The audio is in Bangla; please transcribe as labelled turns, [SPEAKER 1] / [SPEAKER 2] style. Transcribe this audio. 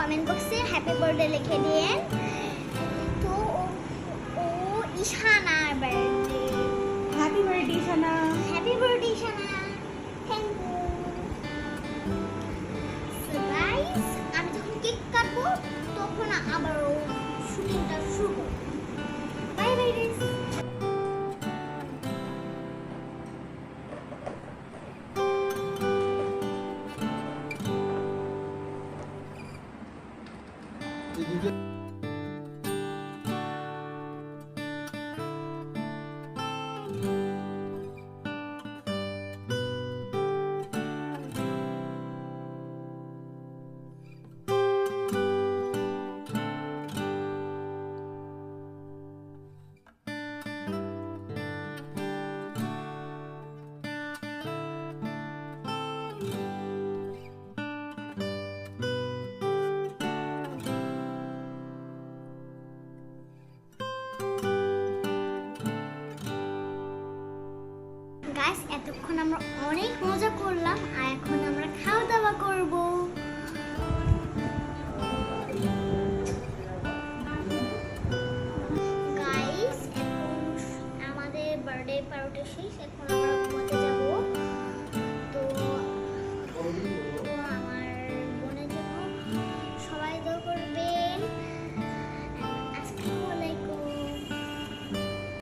[SPEAKER 1] কমেন্ট বক্সে হ্যাপি বার্থডে লিখে দিন। তো ও ঈশানার birthday.
[SPEAKER 2] Happy birthday Ishana.
[SPEAKER 1] Happy birthday Ishana, thank you. So guys, আমি যখন কেক কাটবো তখন আবার শুটিংটা শুরু করব। Bye bye guys. গাইস, এতক্ষণ আমরা অনেক মজা করলাম আর এখন আমরা খাওয়া দাওয়া করব।